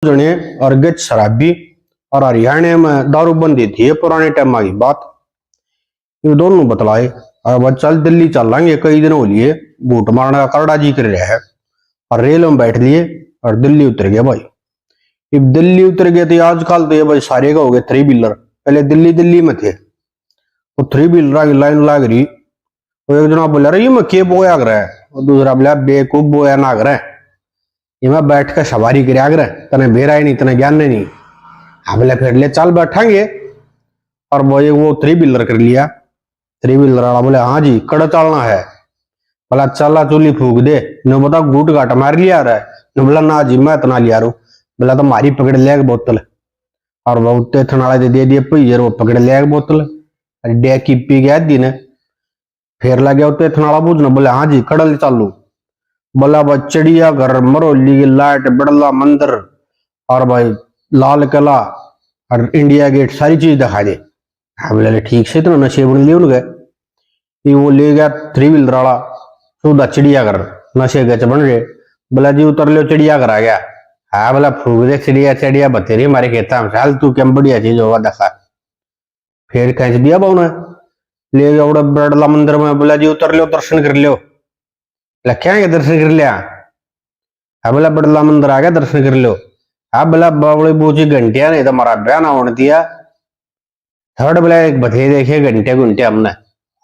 जने और गच शराबी और हरियाणा में दारू बंदी थी। ये पुराने टाइम की बात। ये दोनों बतलाए और वह चल दिल्ली चल लेंगे, कई दिन हो लिए बूट मारने का करड़ा जी कर रहा है। और रेल में बैठ लिए और दिल्ली उतर गया भाई। जब दिल्ली उतर गए तो आजकल तो ये भाई सारे का हो गए थ्री व्हीलर। पहले दिल्ली दिल्ली में थे वो थ्री व्हीलर की लाइन लाग रही। तो एक जना बोला रही मैं के बोया कर रहा है, और दूसरा बोला बेकूफ बोया ना कर रहा है, ये मैं बैठ कर सवारी कर कर तने बेरा ही नहीं, तने ज्ञान नहीं। हाँ बोले फिर ले चल बैठेंगे। और वो थ्री व्हीलर कर लिया। थ्री व्हीलर वाला बोले हाँ जी कड़ चलना है। बोला चला चूली फूक दे। ने बता घूट घाट मार लिया रहा है। ने बोला ना जी मैं इतना लिया रू। बोला तो मारी पकड़ लिया बोतल। और वो उत्ते थनाले दे दिए भैया, वो पकड़ लिया बोतल डे की पी गया दिन। फिर लगे उत्ते थनाला पूछना, बोले हाँ जी कड़ल चालू। बोला भाई चिड़ियाघर, मरोली की लाइट, बिड़ला मंदिर और भाई लाल किला और इंडिया गेट सारी चीज दिखा दे। हाँ बोले ठीक से इतना नशे बन लिए उनके। वो ले गया थ्री व्हीलर वाला सीधा चिड़ियाघर, नशे गच बन रहे। बोला जी उतर लो चिड़ियाघर आ गया। हाँ बोला फूक दे चिड़िया चिड़िया बतेरी हमारे खेता में, चाल तू क्या बढ़िया चीज होगा दिखा। फिर खींच दिया बहु ने, ले गया बिड़ला मंदिर में। बोला जी उतर लो दर्शन कर लो। बोला क्या है दर्शन कर लिया। हाँ बोला बिड़ला मंदिर आ गया दर्शन कर लो। हाँ बोला बड़ी बूझी घंटिया नहीं तो हमारा ब्याह ना होने दिया। थर्ड बोला एक बथे देखे घंटे घंटे हमने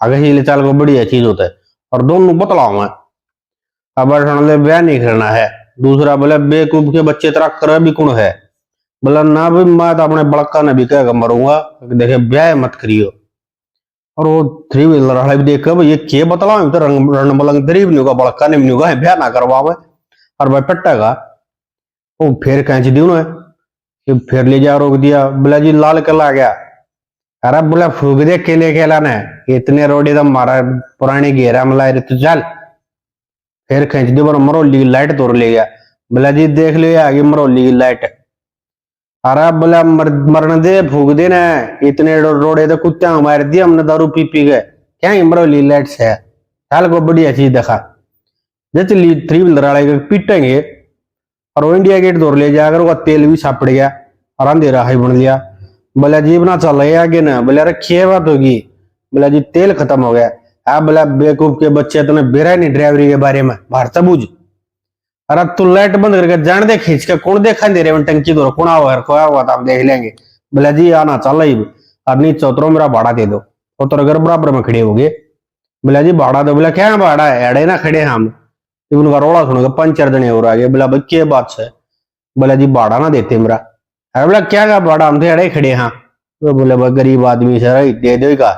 आगे से चाल को बढ़िया चीज होता है। और दोनों बतलाओ मैं अब ब्याह नहीं करना है। दूसरा बोला बेकूफ के बच्चे तरह कर भी कौन है। बोला ना भाई मैं तो अपने बड़का ने भी कह मरूंगा, देखे ब्याह मत करियो। और वो थ्री व्हीलर वाला भी देख ये के बतलाओ तो रंग बलंग गरीब नहीं होगा, बड़का ने भी नहीं होगा, ब्याह ना करवावे। और भाई पट्टेगा वो फिर खींच दी उन्हें। फिर ले जा रोक दिया। बोला जी लाल किला आ गया। अरे बोला फूक दे केले केला ने, इतने रोडी तो मारा पुरानी घेरा मिला रहे तो चल। फिर खींच दी पर मरोली की लाइट तोड़ ले गया। बोला जी देख लियो आगे मरोली की लाइट। अरे बोला मरने दे फूक दे ना, इतने रोडे तो कुत्ते मार दिए हमने दारू पी पी गए, क्या मरोली लाइट से चल को बढ़िया चीज देखा। जैसे थ्री व्हीलर वाले पीटेंगे और वो इंडिया गेट तोड़ ले जाकर वो तेल भी सापड़ गया और अंधेरा हाई बन लिया। बोला जी बना चल रहे आगे ना। बोले अरे क्या बात होगी। बोला जी तेल खत्म हो गया। हाँ बोला बेवकूफ के बच्चे तुमने बेरा नहीं ड्राइवरी के बारे में, बाहर तबूझ। अरे तू लाइट बंद करके जान दे खींच के, कौन देखा दे रहे टंकी दो कौन खोया हुआ था हम देख लेंगे। बोला जी आना चल रही और नीचे उतरो मेरा भाड़ा दे दो। उतर कर बराबर में खड़े हो गए। बोला जी भाड़ा दो। बोला क्या भाड़ा है, अड़े ना खड़े हम। उनका रोड़ा सुनकर 5-4 जने और आ गए। बोला भाई क्या बात है। बोला जी भाड़ा ना देते मेरा। अरे बोला क्या का भाड़ा, हम थे अड़े खड़े हाँ। तो बोले भाई गरीब आदमी सर दे दो का।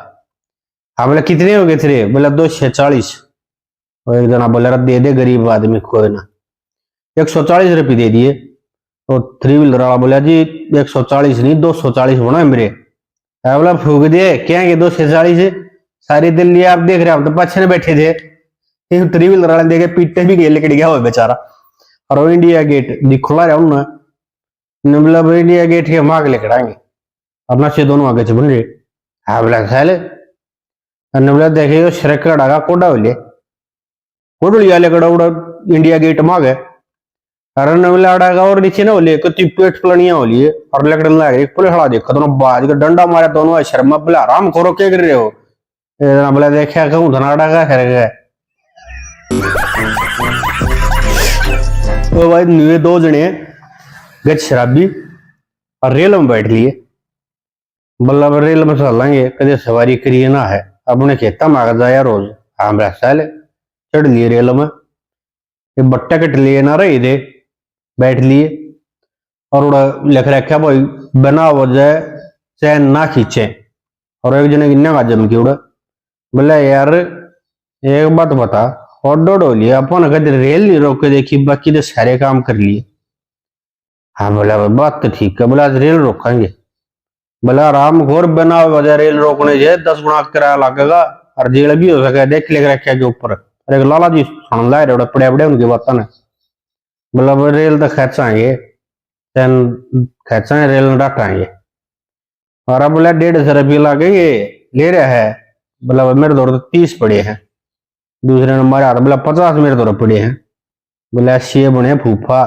हाँ बोला कितने हो गए थे। बोला 240। और एक जना बोला दे दे गरीब आदमी कोई ना। 140 रुपये दे दिए। तो थ्री व्हीलर वाला बोला जी 140 नहीं 240 होना है मेरे। बोला फूक दे क्या है 240 सारी दिल्ली आप देख रहे, आप तो पीछे बैठे थे। थ्री व्हीलर वाले देखे पीटे भी गए लेके गया हो बेचारा। और वो इंडिया गेट खुला रहा उन्होंने। बोला इंडिया गेट के हम आगे लेकर आएंगे और नशे दोनों आगे से बन रहे। हाँ बोला खैल। बोला देखे श्रक डागा कोडा बोले कोडलिया लेकर इंडिया गेट में आ गए। अरे नवला डागा और नीचे ना बोले कति पेट पलनिया बोलिए और लकड़न लग रही पुलिस वाला देखो दोनों बाज का डंडा मारे दोनों शर्मा। बोला आराम करो क्या कर रहे हो। बोला देखा कहूँ धना डागा खैर तो भाई नुए 2 जने गच शराबी और रेल में बैठ लिए। बल्ला रेल में चलेंगे कदे सवारी करिए ना है अपने खेता में आ जाए रोज। हमारा साल चढ़ लिए रेल में, ये बट्टा कट लिए ना रही थे बैठ लिए। और उड़ा लिख रखा भाई बिना वजह चैन ना खींचे। और एक जने गिनने का जम की उड़ा। बोला यार एक बात बता और डोडो लिया अपन कदे रेल नहीं रोक के देखी, बाकी तो सारे काम कर लिए। हाँ बोला बात तो ठीक है। बोला रेल रोकेंगे। बोला आराम घोर बिना वजह रेल रोकने से 10 गुना किराया लगेगा और जेल भी हो सके देख ले रखे के ऊपर। अरे लाला जी सुन ला रहे पड़े पड़े उनकी बात ने। बोला रेल तो खेचाएंगे खेचाएंगे रेल में डाटाएंगे। और अब बोला 150 रुपये लगेंगे ले रहा है। बोला मेरे दौर तो 30 पड़े हैं। दूसरे नंबर हाथ बोला 50 मेरे दौर पड़े हैं। बोला 80 बने फूफा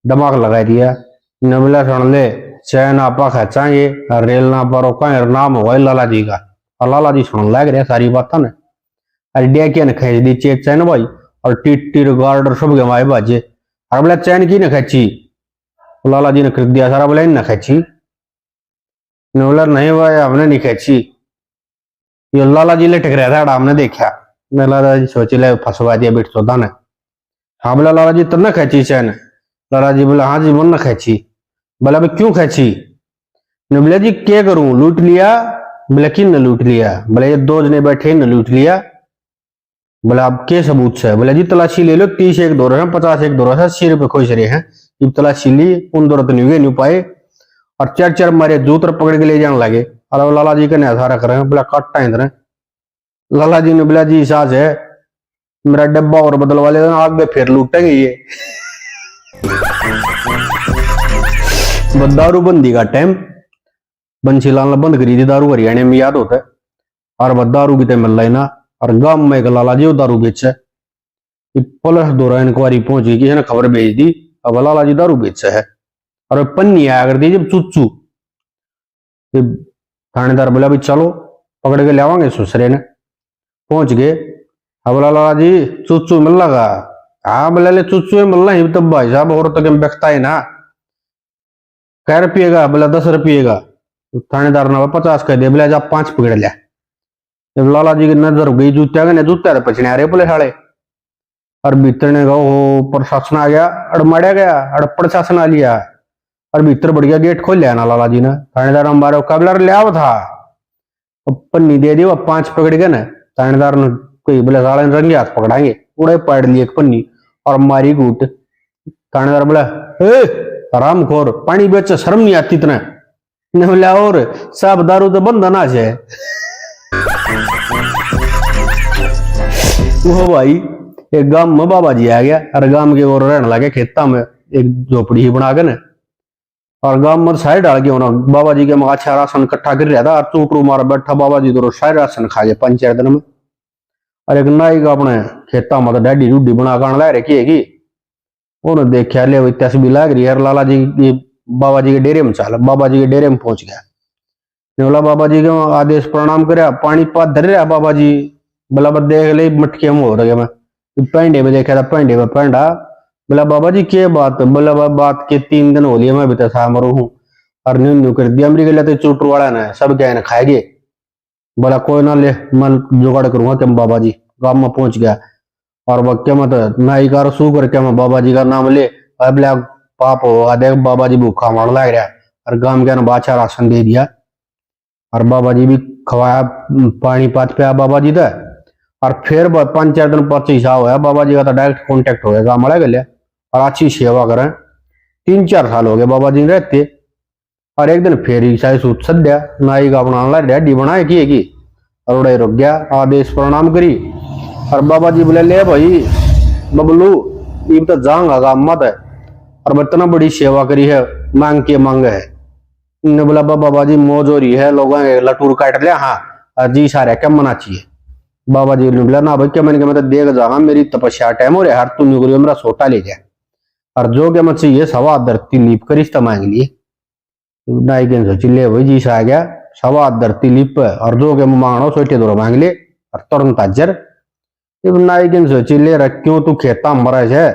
दिमाग लगा दिया। ने बोला सुन ले, चैन आपा खींचांगे, रेल ना पर रोका, नाम होगा लाला जी का। और लाला जी सुन लग रहे सारी बात ने। अरे ने खींच दी चैन भाई, और टीटी गार्डर सब गवाए बाजे। और बोला चैन की ने खींची? लाला जी ने कर दिया सारा, बोला इन खींची। ने बोला नहीं भाई हमने नहीं खींची, ये लाला जी लटक रहा था, हमने देखा। मैं लाला जी सोच ले फंसवा दिया बिट चौधा ने। हाँ बोला लाला जी तुमने खींची चैन? लाला जी बोला हाँ जी मन खींची। बोला भाई क्यों खींची? ने बोला जी क्या करूं, लूट लिया? बोला किन ने लूट लिया? बोला ये दो जने बैठे ने लूट लिया। बोला अब के सबूत से? बोला जी तलाशी ले लो, 30 एक दो रहे, 50 एक दो रहे, 80 रुपये खोज रहे हैं। जब तलाशी ली उन दो तो नहीं पाए, और चार चार मारे जूतर पकड़ के ले जाने लगे। और लाला जी का न्यासा रख रहे हैं, बोला काटता इधर। लाला जी ने बोला जी सास है, मेरा डब्बा और बदलवा ले, आग में फिर लूटेंगे ये। दारू बंदी का टाइम, बंसीलाल ने बंद करी थी दारू, हरियाणा में याद होता है। और दारू की मिल रही ना, और गांव में एक लाला जी दारू बेचे। पुलिस दौरा इंक्वायरी पहुंच गई, किसी ने खबर भेज दी अब लाला जी दारू बेचे है। और पन्नी आया करती जब चुच्चू, थानेदार बोला भी चलो पकड़ के लावांगे ससुरे ने। पहुंच गए, अब लाला जी चुच्चू मिल लगा? हाँ बोला ले चुच्चू मिल रहा है, तब भाई साहब और तो बेचता है ना। कै रुपये का? बोला 10 रुपये का। थानेदार ने 50 कह दिया, बोला जा 5 पकड़ लिया। जब लाला जी की नजर गई जूत्या का, जूत्या तो पछने आ रहे पुलिस वाले। और भीतर ने कहो प्रशासन आ गया, अड़ मारा गया, अड़ प्रशासन आ लिया। और भीतर बढ़ गया, गेट खोल लिया ना लाला जी ने। थानेदार हमारे काबला लिया था, पन्नी दे दी, 5 पकड़ गए ना। थानेदार ने कोई बोले साले रंगे हाथ पकड़ाएंगे, उड़े पाड़ ली एक पन्नी और मारी घूट। थानेदार बोला आराम खोर, पानी बेच शर्म नहीं आती इतना? ने बोला और सब दारू तो बंद ना है। वो भाई एक गांव में बाबा जी आ गया, और गांव के और रहने लगे खेता में, एक झोपड़ी ही बना के न। और गांव में साइड डाल के होना, बाबा जी के मगा अच्छा राशन इकट्ठा कर रहा था, और चूटरू मारा बैठा बाबा जी तो साइड राशन खा गए 5-4 दिन में। और एक नाई का अपने खेता में तो डैडी रूडी बना कर ला रखी है, उन्होंने देखा ले वही तस्वीर लग रही है, लाला जी की बाबा जी के डेरे में चल। बाबा जी के डेरे में पहुंच गया, बोला बाबा जी के आदेश प्रणाम कर, पानी पात धर रहा बाबा जी। बोला देख ले मटके में हो रहा मैं, पेंडे में देखा था, पेंडे में पेंडा। बोला बाबा जी क्या बात? बोला बात के 3 दिन हो लिए, मैं भी तो मरू हूँ। और न्यू कर दिया अमरीका लेते चूटू वाला ने, सब क्या है खाएगे। बोला कोई ना ले, मैं जुगाड़ करूंगा। क्या बाबा जी गांव में पहुंच गया, और वह क्या मत नाई का सू करके मैं बाबा जी का नाम ले, अब पाप हो देख बाबा जी भूखा मार लग रहा। और गांव के बादशाह राशन दे दिया, और बाबा जी भी खवाया, पानी पात पे बाबा जी था। और फिर 5-4 दिन 25 हुआ, बाबा जी का तो डायरेक्ट कॉन्टेक्ट हो गया, मड़ा गया। और अच्छी सेवा करें, 3-4 साल हो गए बाबा जी रहते। और एक दिन फिर ईसाई सूत सद्या, नाई का अपना रेडी बनाए की और उड़े रुक गया, आदेश प्रणाम करी। और बाबा जी बोले ले भाई बबलू ये तो जाऊंगा गाँव मत है, और इतना बड़ी सेवा करी है, मांग के मांग है। ने बोला बाबा जी मौज हो रही है, लोगों ने लटूर काट लिया। हाँ जी सारे क्या मना चाहिए? बाबा जी ने बोला ना भाई क्या मैंने मतलब देख जाऊंगा, मेरी तपस्या टाइम हो रहा है, तू नहीं मेरा सोटा ले जा। और जो क्या मत चाहिए सवा धरती लीप कर रिश्ता मांग लिए। नाई के सोच ले भाई जी सा आ गया, सवा धरती लीप, और जो क्या मांगना सोटे दो मांग ले, और तुरंत हाजर। नाई के सोच ले क्यों तू खेता मरा है,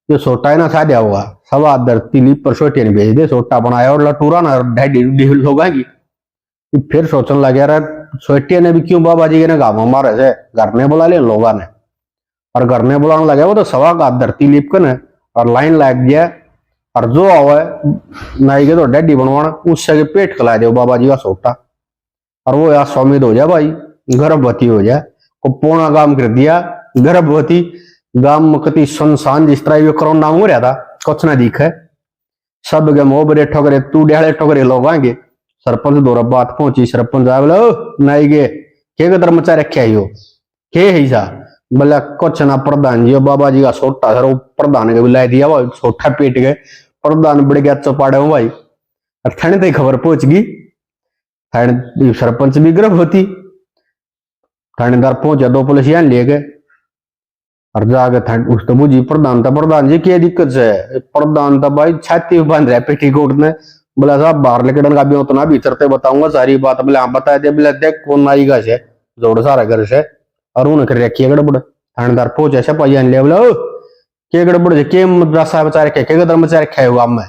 ये सोटा ना खा दिया होगा, सवा धरती लीप पर सोटे ने भेज दे, सोटा बनाया और लटूरा ना ढाई लोग आएगी। फिर सोचने लग गया सोटिया ने भी क्यों बाबा जी के गाँव मारे से, घर ने बुला ले लोगों ने। और घर ने बुलाने लगे, वो तो सवा का धरती लीप कर और लाइन लग गया। और जो आवे नाई के तो डैडी बनवाना, उससे पेट खिला दे बाबा जी का सोटा। और वो यार स्वामित हो जाए भाई, गर्भवती हो जाए, को पूर्ण काम कर दिया गर्भवती। गांव में कति सुनसान जिस तरह कोरोना हो रहा था, कुछ ना दिखे, सब के मोह बड़े ठोकरे तू डेढ़े ठोकरे लोग आएंगे। सरपंच दौरा बात पहुंची, सरपंच आया बोला नाई गे के कदर मचा रखे हो के है सा? बोला कुछ ना प्रधान जी बाबा जी का सोटा सर, वो प्रधान के बुला दिया, वो सोटा पेट गए, प्रधान बढ़ गया चौपाड़े में भाई। थाने तक खबर पहुंच गई, थाने सरपंच भी गर्भवती, थानेदार पहुंचा, 2 पुलिस ले गए। और जाके ठंड उस तो बुझी प्रधान जी क्या दिक्कत है? प्रधान तो भाई छाती में बांध रहा है पेटीकोट में। बोला साहब बाहर लेके डन का भी उतना भीतर ते बताऊंगा सारी बात। बोले हाँ बता दे। बोले देख कौन आएगा से जोड़ सारा घर से और उन्हें कर रखी है गड़बड़। थानेदार पहुंचे से पाई ले बोला के गड़बड़ है के रसा बचा रखे के गदर मचा रखा है हुआ मैं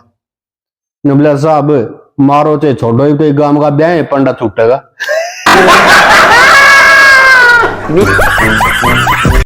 ने। बोला साहब मारो चाहे छोड़ो ही कोई गांव का ब्याह है पंडा छूटेगा।